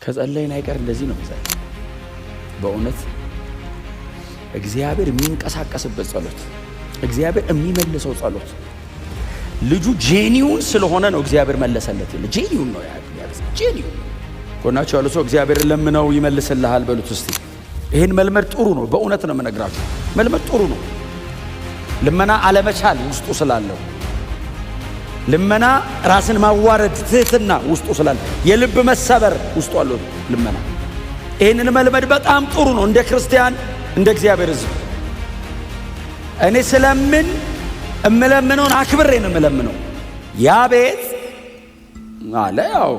ከጸለይን አይቀር እንደዚህ ነው መሰለኝ። በእውነት እግዚአብሔር የሚንቀሳቀስበት ጸሎት፣ እግዚአብሔር የሚመልሰው ጸሎት ልጁ ጄኒውን ስለሆነ ነው እግዚአብሔር መለሰለት። ጄኒውን ነው ጄኒውን ኮናቸው ያለው ሰው እግዚአብሔር ለምነው ይመልስልሃል በሉት እስቲ። ይሄን መልመድ ጥሩ ነው። በእውነት ነው የምነግራችሁ፣ መልመድ ጥሩ ነው። ልመና አለመቻል ውስጡ ስላለው፣ ልመና ራስን ማዋረድ ትህትና ውስጡ ስላለ፣ የልብ መሰበር ውስጡ አለው ልመና። ይሄንን መልመድ በጣም ጥሩ ነው። እንደ ክርስቲያን እንደ እግዚአብሔር ሕዝብ እኔ ስለምን እምለምነውን አክብሬ ነው እምለምነው። ያ ቤት አለ ያው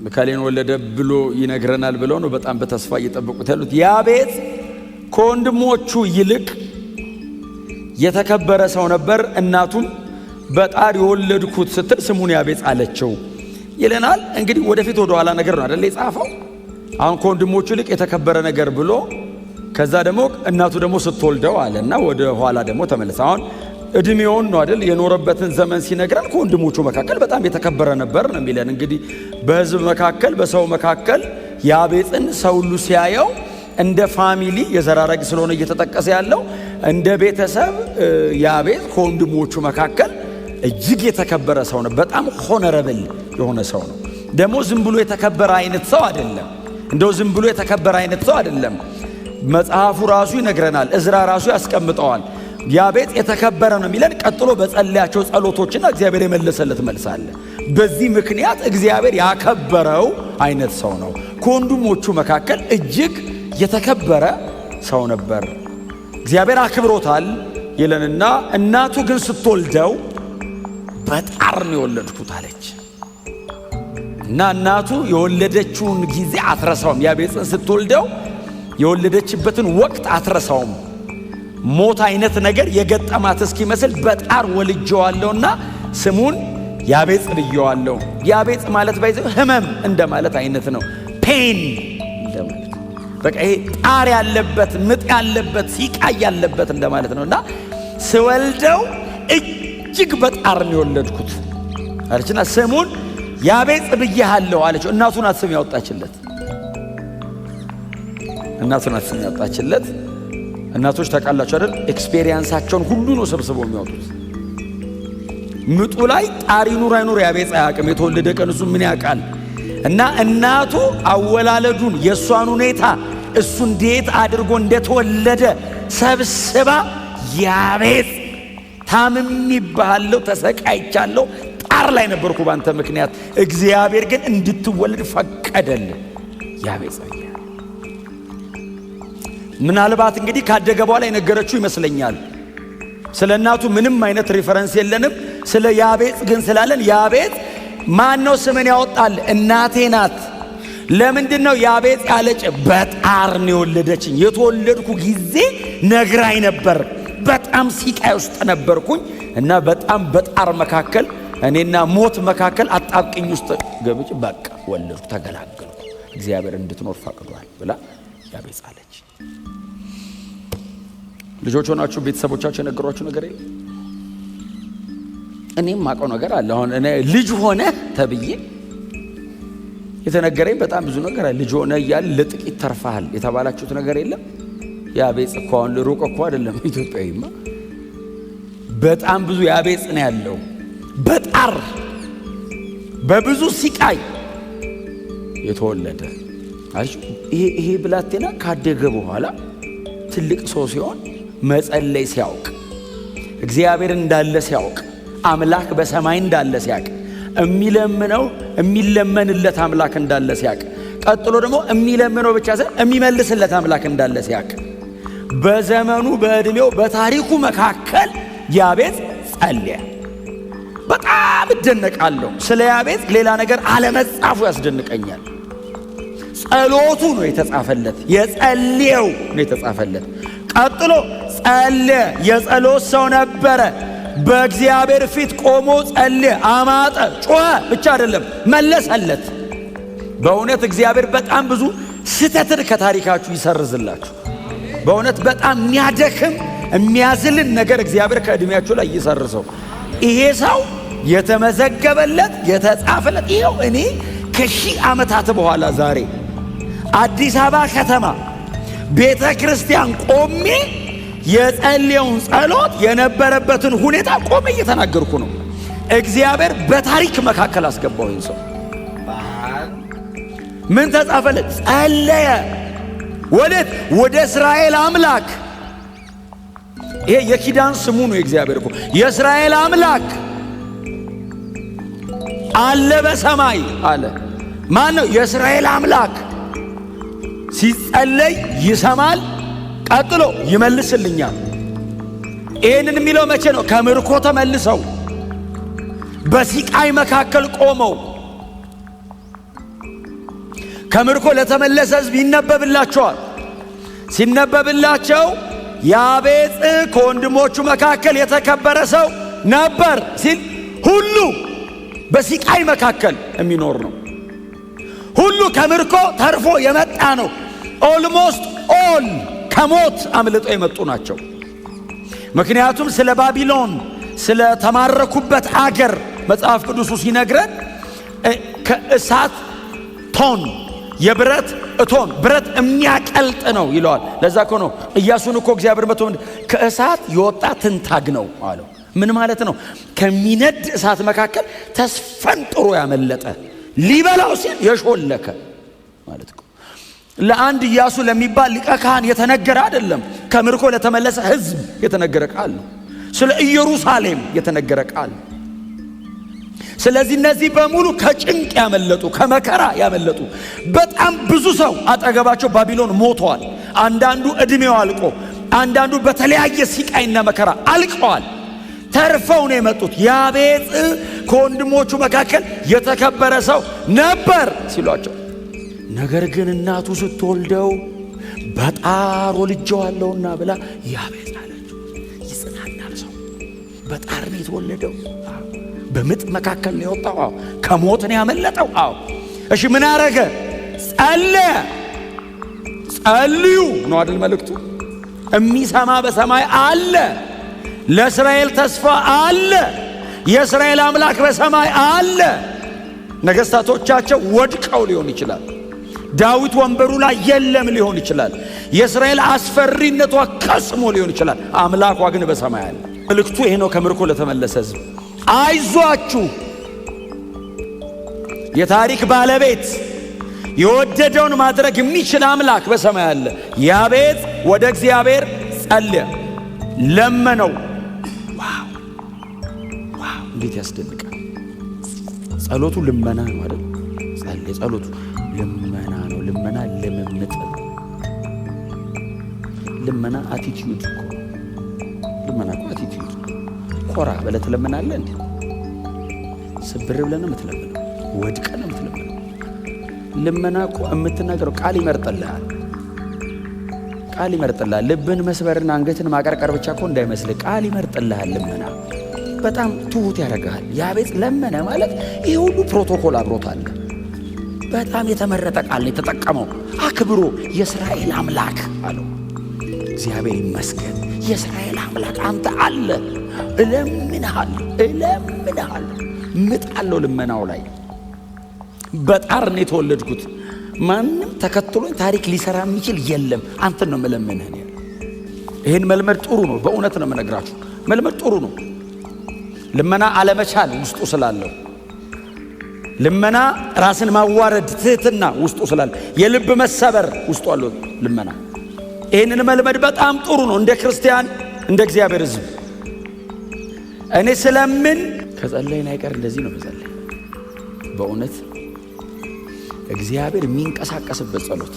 ሚካኤልን ወለደ ብሎ ይነግረናል ብለው ነው በጣም በተስፋ እየጠበቁት ያሉት። ያ ቤት ከወንድሞቹ ይልቅ የተከበረ ሰው ነበር። እናቱም በጣር የወለድኩት ስትል ስሙን ያቤጽ አለችው ይለናል። እንግዲህ ወደፊት ወደ ኋላ ነገር ነው አይደል የጻፈው። አሁን ከወንድሞቹ ይልቅ የተከበረ ነገር ብሎ ከዛ ደግሞ እናቱ ደግሞ ስትወልደው አለና ወደ ኋላ ደግሞ ተመለሰ። አሁን እድሜውን ነው አይደል የኖረበትን ዘመን ሲነግረን ከወንድሞቹ መካከል በጣም የተከበረ ነበር ነው የሚለን። እንግዲህ በሕዝብ መካከል በሰው መካከል ያቤጽን ሰው ሁሉ ሲያየው እንደ ፋሚሊ የዘራረግ ስለሆነ እየተጠቀሰ ያለው እንደ ቤተሰብ ያቤጽ ከወንድሞቹ መካከል እጅግ የተከበረ ሰው ነው። በጣም ሆነረብል የሆነ ሰው ነው። ደግሞ ዝም ብሎ የተከበረ አይነት ሰው አይደለም። እንደው ዝም ብሎ የተከበረ አይነት ሰው አይደለም። መጽሐፉ ራሱ ይነግረናል። እዝራ ራሱ ያስቀምጠዋል። ያቤጽ የተከበረ ነው የሚለን ቀጥሎ በጸለያቸው ጸሎቶችና እግዚአብሔር የመለሰለት መልስ አለ። በዚህ ምክንያት እግዚአብሔር ያከበረው አይነት ሰው ነው። ከወንድሞቹ መካከል እጅግ የተከበረ ሰው ነበር። እግዚአብሔር አክብሮታል ይለንና እናቱ ግን ስትወልደው በጣር ነው የወለድኩት አለች እና እናቱ የወለደችውን ጊዜ አትረሳውም። ያቤጽን ስትወልደው የወለደችበትን ወቅት አትረሳውም። ሞት አይነት ነገር የገጠማት እስኪመስል በጣር ወልጄዋለሁና ስሙን ያቤጽ ብዬዋለሁ። ያቤጽ ማለት ባይዘው ህመም እንደማለት አይነት ነው። ፔን እንደማለት በቃ ይሄ ጣር ያለበት ምጥ ያለበት ሲቃይ ያለበት እንደማለት ነውና ስወልደው እጅግ በጣር ነው የወለድኩት አለችና ስሙን ያቤጽ ብዬሃለሁ አለችው። እናቱን አስም ያወጣችለት እናቱን አስም ያወጣችለት። እናቶች ታውቃላችሁ አይደል ኤክስፔሪየንሳቸውን ሁሉ ነው ሰብስበው የሚያወጡት። ምጡ ላይ ጣር ይኑር አይኑር ያቤጽ አያውቅም። የተወለደ ቀን እሱ ምን ያውቃል? እና እናቱ አወላለዱን የእሷን ሁኔታ እሱ እንዴት አድርጎ እንደተወለደ ሰብስባ ያቤጽ ታምሜብሃለሁ፣ ተሰቃይቻለሁ፣ ጣር ላይ ነበርኩ ባንተ ምክንያት፣ እግዚአብሔር ግን እንድትወለድ ፈቀደልህ ያቤጽ። ምናልባት እንግዲህ ካደገ በኋላ የነገረችው ይመስለኛል። ስለ እናቱ ምንም አይነት ሪፈረንስ የለንም። ስለ ያቤጽ ግን ስላለን ያቤጽ ማን ነው ስምን ያወጣል? እናቴ ናት። ለምንድን ነው ያቤጽ ያለች? በጣር ነው የወለደችኝ። የተወለድኩ ጊዜ ነግራኝ ነበር። በጣም ሲቃይ ውስጥ ነበርኩኝ እና በጣም በጣር መካከል እኔና ሞት መካከል አጣብቅኝ ውስጥ ገብቼ በቃ ወለድኩ፣ ተገላገልኩ፣ እግዚአብሔር እንድትኖር ፈቅዷል ብላ ያቤጽ አለች። ልጆች ሆናችሁ ቤተሰቦቻችሁ የነገሯችሁ ነገር የለም? እኔም ማውቀው ነገር አለ። አሁን እኔ ልጅ ሆነ ተብዬ የተነገረኝ በጣም ብዙ ነገር አለ። ልጅ ሆነ እያለ ለጥቂት ተርፋሃል የተባላችሁት ነገር የለም? ያቤጽ እኮ አሁን ሩቅ እኮ አይደለም። ኢትዮጵያዊማ በጣም ብዙ ያቤጽ ነው ያለው። በጣር በብዙ ሲቃይ የተወለደ ይሄ ብላቴና ካደገ በኋላ ትልቅ ሰው ሲሆን መጸለይ ሲያውቅ፣ እግዚአብሔር እንዳለ ሲያውቅ፣ አምላክ በሰማይ እንዳለ ሲያውቅ፣ የሚለመንለት አምላክ እንዳለ ሲያውቅ፣ ቀጥሎ ደግሞ የሚለምነው ብቻ ሳይሆን የሚመልስለት አምላክ እንዳለ ሲያውቅ፣ በዘመኑ በእድሜው በታሪኩ መካከል ያቤጽ ጸለየ። በጣም እደነቃለሁ። ስለ ያቤጽ ሌላ ነገር አለመጻፉ ያስደንቀኛል። ጸሎቱ ነው የተጻፈለት፣ የጸለየው ነው የተጻፈለት። ቀጥሎ ጸለየ፣ የጸሎት ሰው ነበረ። በእግዚአብሔር ፊት ቆሞ ጸለየ፣ አማጠ፣ ጮኸ ብቻ አይደለም መለሰለት። በእውነት እግዚአብሔር በጣም ብዙ ስህተትን ከታሪካችሁ ይሰርዝላችሁ። በእውነት በጣም የሚያደክም የሚያዝልን ነገር እግዚአብሔር ከእድሜያችሁ ላይ ይሰርዘው። ይሄ ሰው የተመዘገበለት የተጻፈለት ይኸው እኔ ከሺህ ዓመታት በኋላ ዛሬ አዲስ አበባ ከተማ ቤተ ክርስቲያን ቆሜ የጸለየውን ጸሎት የነበረበትን ሁኔታ ቆሜ እየተናገርኩ ነው። እግዚአብሔር በታሪክ መካከል አስገባው። ይሄን ሰው ምን ተጻፈለት? ጸለየ። ወዴት? ወደ እስራኤል አምላክ። ይሄ የኪዳን ስሙ ነው። የእግዚአብሔር እኮ የእስራኤል አምላክ አለ በሰማይ አለ። ማን ነው? የእስራኤል አምላክ። ሲጸለይ ይሰማል፣ ቀጥሎ ይመልስልኛል። ይህንን የሚለው መቼ ነው? ከምርኮ ተመልሰው በሲቃይ መካከል ቆመው ከምርኮ ለተመለሰ ሕዝብ ይነበብላቸዋል። ሲነበብላቸው ያቤጽ ከወንድሞቹ መካከል የተከበረ ሰው ነበር ሲል ሁሉ በሲቃይ መካከል የሚኖር ነው። ሁሉ ከምርኮ ተርፎ የመጣ ነው። ኦልሞስት ኦል ከሞት አምልጠው የመጡ ናቸው። ምክንያቱም ስለ ባቢሎን ስለ ተማረኩበት አገር መጽሐፍ ቅዱሱ ሲነግረን ከእሳት ቶን የብረት እቶን ብረት የሚያቀልጥ ነው ይለዋል። ለዛ እኮ ነው ኢያሱን እኮ እግዚአብሔር መጥቶ ከእሳት የወጣ ትንታግ ነው አለው። ምን ማለት ነው? ከሚነድ እሳት መካከል ተስፈንጥሮ ያመለጠ ሊበላው ሲል የሾለከ ማለት ነው። ለአንድ ኢያሱ ለሚባል ሊቀ ካህን የተነገረ አይደለም። ከምርኮ ለተመለሰ ሕዝብ የተነገረ ቃል ነው። ስለ ኢየሩሳሌም የተነገረ ቃል። ስለዚህ እነዚህ በሙሉ ከጭንቅ ያመለጡ ከመከራ ያመለጡ በጣም ብዙ ሰው አጠገባቸው ባቢሎን ሞተዋል። አንዳንዱ ዕድሜው አልቆ፣ አንዳንዱ በተለያየ ሲቃይና መከራ አልቀዋል። ተርፈው ነው የመጡት። ያቤጽ ከወንድሞቹ መካከል የተከበረ ሰው ነበር ሲሏቸው፣ ነገር ግን እናቱ ስትወልደው በጣር ወልጄዋለሁና ብላ ያቤጽ አለችው። ይጽናናል ሰው። በጣር ነው የተወለደው። በምጥ መካከል ነው የወጣው። ከሞት ነው ያመለጠው። እሺ ምን አረገ? ጸለየ። ጸልዩ ነው አይደል መልእክቱ? የሚሰማ በሰማይ አለ። ለእስራኤል ተስፋ አለ። የእስራኤል አምላክ በሰማይ አለ። ነገሥታቶቻቸው ወድቀው ሊሆን ይችላል። ዳዊት ወንበሩ ላይ የለም ሊሆን ይችላል። የእስራኤል አስፈሪነቷ ከስሞ ሊሆን ይችላል። አምላኳ ግን በሰማይ አለ። መልእክቱ ይሄ ነው። ከምርኮ ለተመለሰ ሕዝብ አይዟችሁ፣ የታሪክ ባለቤት የወደደውን ማድረግ የሚችል አምላክ በሰማይ አለ። ያቤጽ ወደ እግዚአብሔር ጸለየ፣ ለመነው። ዋው እንዴት ያስደንቃል! ጸሎቱ ልመና ነው አይደል? ጸለየ፣ ጸሎቱ ልመና ነው። ልመና ልምምጥ ነው። ልመና አቲቲዩድ እኮ ልመና እኮ አቲቲዩድ። ኮራ ብለህ ትለምናለህ እንዴ? ስብር ብለህ ነው የምትለምነው? ወድቀህ ነው የምትለምነው? ልመና እኮ የምትናገረው ቃል ይመርጥልሃል። ቃል ይመርጥልሃል። ልብን መስበርና አንገትን ማቀርቀር ብቻ እኮ እንዳይመስልህ፣ ቃል ይመርጥልሃል። ልመና በጣም ትሁት ያደርግሃል። ያቤጽ ለመነ ማለት ይህ ሁሉ ፕሮቶኮል አብሮት አለ። በጣም የተመረጠ ቃል ነው የተጠቀመው። አክብሮ የእስራኤል አምላክ አለው። እግዚአብሔር ይመስገን፣ የእስራኤል አምላክ አንተ አለ። እለምንሃለሁ። ምጥ አለው ልመናው ላይ። በጣር ነው የተወለድኩት። ማንም ተከትሎኝ ታሪክ ሊሰራ የሚችል የለም። አንተን ነው መለመንህ። ይህን መልመድ ጥሩ ነው። በእውነት ነው የምነግራችሁ፣ መልመድ ጥሩ ነው። ልመና አለመቻል ውስጡ ስላለው፣ ልመና ራስን ማዋረድ ትህትና ውስጡ ስላለ፣ የልብ መሰበር ውስጡ አለው ልመና። ይህንን መልመድ በጣም ጥሩ ነው። እንደ ክርስቲያን እንደ እግዚአብሔር ሕዝብ እኔ ስለምን ከጸለይን አይቀር እንደዚህ ነው መጸለይ። በእውነት እግዚአብሔር የሚንቀሳቀስበት ጸሎት፣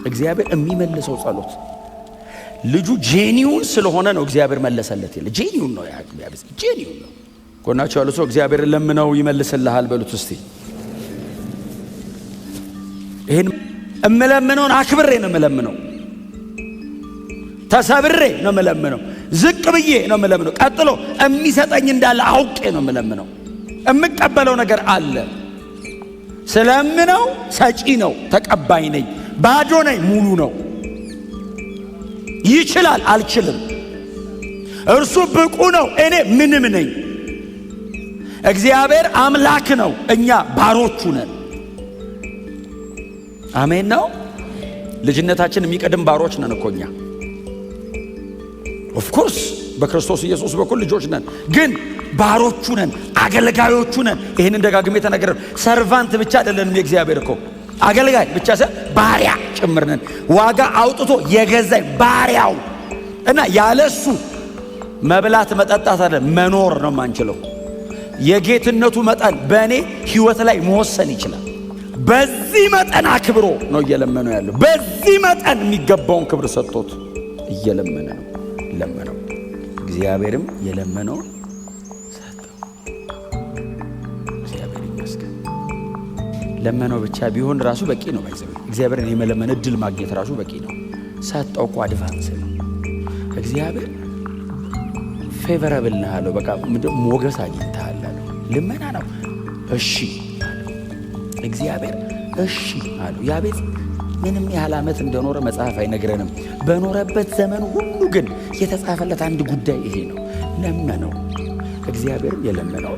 እግዚአብሔር የሚመልሰው ጸሎት። ልጁ ጄኒውን ስለሆነ ነው እግዚአብሔር መለሰለት። ይለ ጄኒውን ነው ያቤጽ፣ ጄኒውን ነው። ጎናቸው ያለው ሰው እግዚአብሔር ለምነው ይመልስልሃል በሉት እስቲ። ይሄን እምለምነውን አክብሬ ነው እምለምነው፣ ተሰብሬ ነው እምለምነው፣ ዝቅ ብዬ ነው እምለምነው። ቀጥሎ የሚሰጠኝ እንዳለ አውቄ ነው እምለምነው። እምቀበለው ነገር አለ። ስለምነው ሰጪ ነው፣ ተቀባይ ነኝ። ባዶ ነኝ፣ ሙሉ ነው። ይችላል፣ አልችልም። እርሱ ብቁ ነው፣ እኔ ምንም ነኝ። እግዚአብሔር አምላክ ነው፣ እኛ ባሮቹ ነን። አሜን ነው። ልጅነታችን የሚቀድም ባሮች ነን እኮ እኛ። ኦፍ ኮርስ በክርስቶስ ኢየሱስ በኩል ልጆች ነን፣ ግን ባሮቹ ነን፣ አገልጋዮቹ ነን። ይህንን ደጋግሜ ተናገረ። ሰርቫንት ብቻ አይደለንም የእግዚአብሔር እኮ አገልጋይ ብቻ ሳይሆን ባሪያ ጭምር ነን። ዋጋ አውጥቶ የገዛኝ ባሪያው እና ያለሱ መብላት መጠጣት አይደለም መኖር ነው ማንችለው። የጌትነቱ መጠን በእኔ ህይወት ላይ መወሰን ይችላል። በዚህ መጠን አክብሮ ነው እየለመነው ያለው። በዚህ መጠን የሚገባውን ክብር ሰጥቶት እየለመነ ነው። ለመነው፣ እግዚአብሔርም የለመነው ሰጠው። እግዚአብሔር ይመስገን። ለመነው ብቻ ቢሆን ራሱ በቂ ነው። እግዚአብሔርን የመለመን እድል ማግኘት ራሱ በቂ ነው። ሰጠው እኮ አድቫንስ ነው። እግዚአብሔር ፌቨራብል ነህ አለው። በቃ ሞገስ አግኝተሃል አለው። ልመና ነው። እሺ አለው እግዚአብሔር። እሺ አለው። ያቤት ምንም ያህል ዓመት እንደኖረ መጽሐፍ አይነግረንም። በኖረበት ዘመን ሁሉ ግን የተጻፈለት አንድ ጉዳይ ይሄ ነው። ለመነው፣ እግዚአብሔርም የለመነው